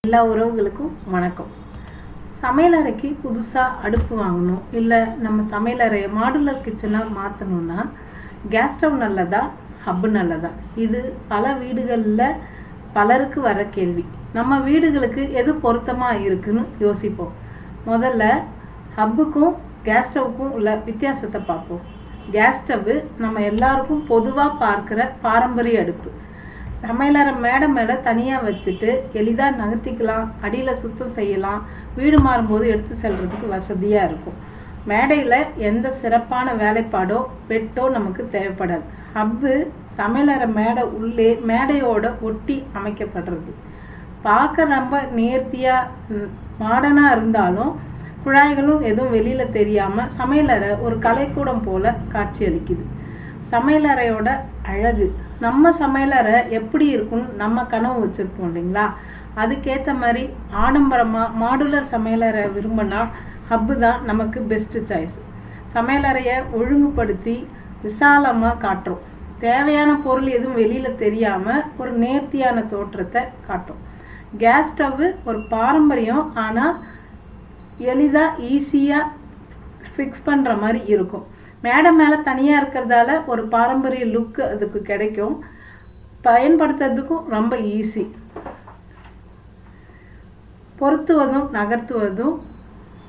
எல்லா உறவுகளுக்கும் வணக்கம். சமையலறைக்கு புதுசாக அடுப்பு வாங்கணும், இல்லை நம்ம சமையலறையை மாடுலர் கிச்சனாக மாற்றணும்னா கேஸ் ஸ்டவ் நல்லதா, ஹப்பு நல்லதா? இது பல வீடுகளில் பலருக்கு வர கேள்வி. நம்ம வீடுகளுக்கு எது பொருத்தமாக இருக்குன்னு யோசிப்போம். முதல்ல ஹப்புக்கும் கேஸ் ஸ்டவ்வுக்கும் உள்ள வித்தியாசத்தை பார்ப்போம். கேஸ் ஸ்டவ்வு நம்ம எல்லாருக்கும் பொதுவாக பார்க்குற பாரம்பரிய அடுப்பு. சமையலறை மேடை தனியாக வச்சுட்டு எளிதாக நகர்த்திக்கலாம், அடியில் சுத்தம் செய்யலாம், வீடு மாறும்போது எடுத்து செல்றதுக்கு வசதியாக இருக்கும். மேடையில் எந்த சிறப்பான வேலைப்பாடோ வெட்டோ நமக்கு தேவைப்படாது. ஹப்பு சமையலறை மேடை உள்ளே மேடையோட ஒட்டி அமைக்கப்படுறது. பார்க்க ரொம்ப நேர்த்தியாக மாடர்னாக இருந்தாலும் குழாய்களும் எதுவும் வெளியில் தெரியாமல் சமையலறை ஒரு கலைக்கூடம் போல் காட்சி அளிக்குது. சமையலறையோட அழகு, நம்ம சமையலறை எப்படி இருக்குன்னு நம்ம கனவு வச்சுருப்போம் இல்லைங்களா? அதுக்கேற்ற மாதிரி ஆடம்பரமாக மாடுலர் சமையலறை விரும்பினா ஹப்பு தான் நமக்கு பெஸ்ட்டு சாய்ஸ். சமையலறையை ஒழுங்குபடுத்தி விசாலமாக காட்டுறோம். தேவையான பொருள் எதுவும் வெளியில் தெரியாமல் ஒரு நேர்த்தியான தோற்றத்தை காட்டும். கேஸ் ஸ்டவ்வு ஒரு பாரம்பரியம், ஆனால் எளிதாக ஈஸியாக ஃபிக்ஸ் பண்ணுற மாதிரி இருக்கும். மேடை மேலே தனியாக இருக்கிறதால ஒரு பாரம்பரிய லுக்கு அதுக்கு கிடைக்கும். பயன்படுத்துறதுக்கும் ரொம்ப ஈஸி. பொருத்துவதும் நகர்த்துவதும்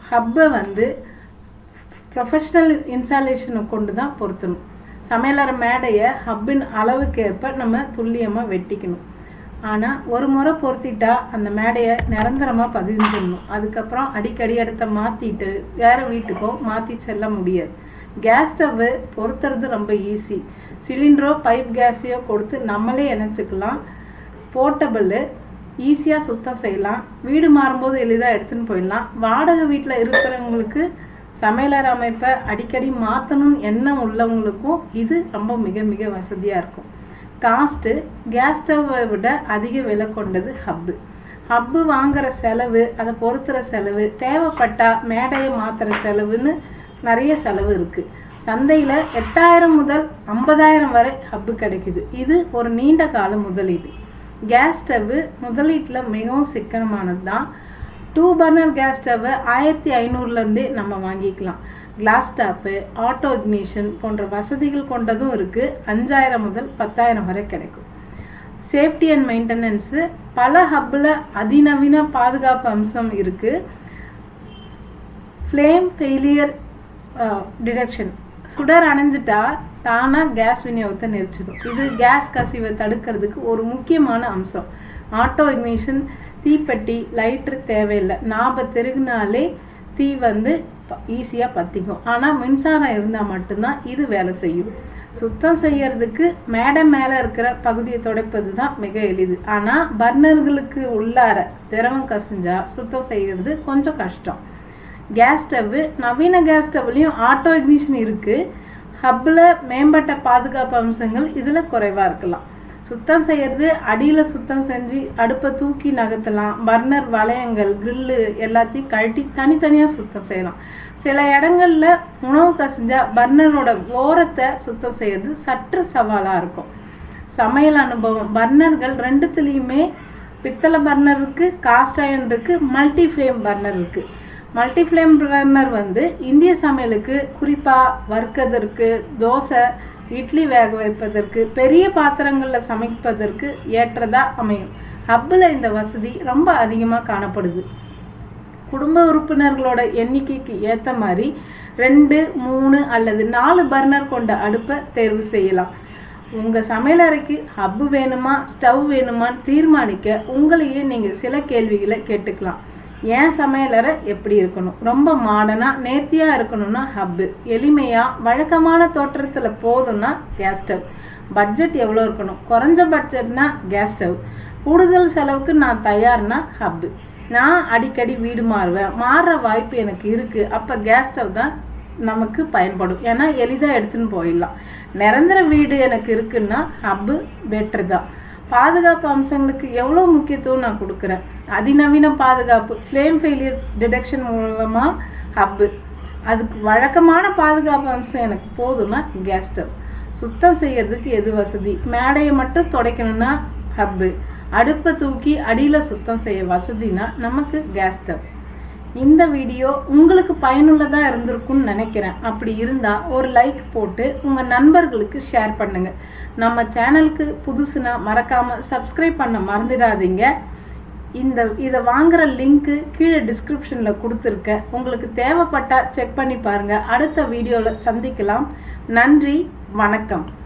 ஹப்பை ப்ரொஃபஷ்னல் இன்ஸ்டாலேஷனை கொண்டு தான் பொருத்தணும். சமையலறை மேடையை ஹப்பின் அளவுக்கேற்ப நம்ம துல்லியமாக வெட்டிக்கணும். ஆனால் ஒரு முறை பொருத்திட்டா அந்த மேடையை நிரந்தரமாக பதிஞ்சிடணும். அதுக்கப்புறம் அடிக்கடி இடத்த மாற்றிட்டு வேறு வீட்டுக்கோ மாற்றி செல்ல முடியாது. கேஸ் ஸ்டவ்வு பொருத்துறது ரொம்ப ஈஸி. சிலிண்டரோ பைப் கேஸையோ கொடுத்து நம்மளே இணைச்சிக்கலாம். போர்ட்டபிள், ஈஸியாக சுத்தம் செய்யலாம், வீடு மாறும்போது எளிதாக எடுத்துன்னு போயிடலாம். வாடகை வீட்டில் இருக்கிறவங்களுக்கு சமையலறை அமைப்பை அடிக்கடி மாற்றணும்னு எண்ணம் உள்ளவங்களுக்கும் இது ரொம்ப மிக மிக வசதியாக இருக்கும். காஸ்ட்டு கேஸ் ஸ்டவ்வை விட அதிக விலை கொண்டது ஹப்பு. ஹப்பு வாங்குகிற செலவு, அதை பொருத்துகிற செலவு, தேவைப்பட்டால் மேடையை மாற்றுற செலவுன்னு நிறைய செலவு இருக்குது. சந்தையில் 8000 முதல் 50,000 வரை ஹப்பு கிடைக்குது. இது ஒரு நீண்ட கால முதலீடு. கேஸ் ஸ்டவ்வு முதலீட்டில் மிகவும் சிக்கனமானது தான். 2 பர்னர் கேஸ் ஸ்டவ்வை 1500லேருந்தே நம்ம வாங்கிக்கலாம். கிளாஸ் டாப்பு, ஆட்டோ இக்னிஷன் போன்ற வசதிகள் கொண்டதும் இருக்குது. 5000 முதல் 10,000 வரை கிடைக்கும். சேஃப்டி அண்ட் மெயின்டெனன்ஸு பல ஹப்பில் அதிநவீன பாதுகாப்பு அம்சம் இருக்குது. ஃப்ளேம் ஃபெயிலியர் டிடெக்ஷன், சுடர் அணைஞ்சிட்டா தானாக கேஸ் விநியோகத்தை நிறுத்திடும். இது கேஸ் கசிவை தடுக்கிறதுக்கு ஒரு முக்கியமான அம்சம். ஆட்டோ இக்னிஷன், தீப்பெட்டி லைட்ரு தேவையில்லை, நாப தெருகினாலே தீ ஈஸியாக பற்றிக்கும். ஆனால் மின்சாரம் இருந்தால் மட்டும்தான் இது வேலை செய்யும். சுத்தம் செய்யறதுக்கு மேடை மேலே இருக்கிற பகுதியை துடைப்பது தான் மிக எளிது. ஆனால் பர்னர்களுக்கு உள்ளார திரவம் கசிஞ்சா சுத்தம் செய்கிறது கொஞ்சம் கஷ்டம். கேஸ் ஸ்டவ்வு, நவீன கேஸ் ஸ்டவ்லையும் ஆட்டோ இக்னிஷன் இருக்குது. ஹப்பில் மேம்பட்ட பாதுகாப்பு அம்சங்கள் இதில் குறைவாக இருக்கலாம். சுத்தம் செய்கிறது, அடியில் சுத்தம் செஞ்சு அடுப்பை தூக்கி நகர்த்தலாம். பர்னர் வளையங்கள், கிரில்லு எல்லாத்தையும் கழட்டி தனித்தனியாக சுத்தம் செய்யலாம். சில இடங்களில் உணவு கசிஞ்சா பர்னரோட ஓரத்தை சுத்தம் செய்கிறது சற்று சவாலாக இருக்கும். சமையல் அனுபவம், பர்னர்கள் ரெண்டுத்துலேயுமே பித்தளை பர்னர் இருக்குது, காஸ்ட் அயர்ன் இருக்குது, மல்டி ஃப்ளேம் பர்னர் இருக்குது. மல்டி ஃப்ளேம் பர்னர் இந்திய சமையலுக்கு, குறிப்பாக வறுக்கிறதுக்கு, தோசை இட்லி வேக வைப்பதற்கு, பெரிய பாத்திரங்களில் சமைப்பதற்கு ஏற்றதாக அமையும். ஹப்பில் இந்த வசதி ரொம்ப அதிகமாக காணப்படுது. குடும்ப உறுப்பினர்களோட எண்ணிக்கைக்கு ஏற்ற மாதிரி 2, 3 அல்லது 4 பர்னர் கொண்ட அடுப்பை தேர்வு செய்யலாம். உங்கள் சமையலறைக்கு ஹப்பு வேணுமா, ஸ்டவ் வேணுமான்னு தீர்மானிக்க உங்களையே நீங்கள் சில கேள்விகளை கேட்டுக்கலாம். ஏன் சமையலறை எப்படி இருக்கணும்? ரொம்ப மாடர்னாக நேர்த்தியாக இருக்கணும்னா ஹப்பு. எளிமையாக வழக்கமான தோற்றத்தில் போதும்னா கேஸ் ஸ்டவ். பட்ஜெட் எவ்வளோ இருக்கணும்? குறைஞ்ச பட்ஜெட்னா கேஸ் ஸ்டவ். கூடுதல் செலவுக்கு நான் தயார்னா ஹப்பு. நான் அடிக்கடி வீடு மாறுவேன், மாறுற வாய்ப்பு எனக்கு இருக்குது, அப்போ கேஸ் ஸ்டவ் தான் நமக்கு பயன்படும். ஏன்னா எளிதாக எடுத்துன்னு போயிடலாம். நிரந்தர வீடு எனக்கு இருக்குன்னா ஹப்பு பெட்டர் தான். பாதுகாப்பு அம்சங்களுக்கு எவ்வளோ முக்கியத்துவம் நான் கொடுக்குறேன். அதிநவீன பாதுகாப்பு, ஃப்ளேம் ஃபெயிலியர் டிடெக்ஷன் மூலமாக ஹப்பு. அதுக்கு வழக்கமான பாதுகாப்பு அம்சம் எனக்கு போதும்னா கேஸ் ஸ்டவ். சுத்தம் செய்யறதுக்கு எது வசதி? மேடையை மட்டும் துடைக்கணும்னா ஹப்பு. அடுப்பை தூக்கி அடியில் சுத்தம் செய்ய வசதினா நமக்கு கேஸ் ஸ்டவ். இந்த வீடியோ உங்களுக்கு பயனுள்ளதாக இருந்திருக்கும்னு நினைக்கிறேன். அப்படி இருந்தால் ஒரு லைக் போட்டு உங்கள் நண்பர்களுக்கு ஷேர் பண்ணுங்கள். நம்ம சேனலுக்கு புதுசுனா மறக்காமல் சப்ஸ்கிரைப் பண்ண மறந்துடாதீங்க. இதை வாங்குகிற லிங்க்கு கீழே டிஸ்கிரிப்ஷனில் கொடுத்துருக்கேன். உங்களுக்கு தேவைப்பட்டால் செக் பண்ணி பாருங்கள். அடுத்த வீடியோவில் சந்திக்கலாம். நன்றி, வணக்கம்.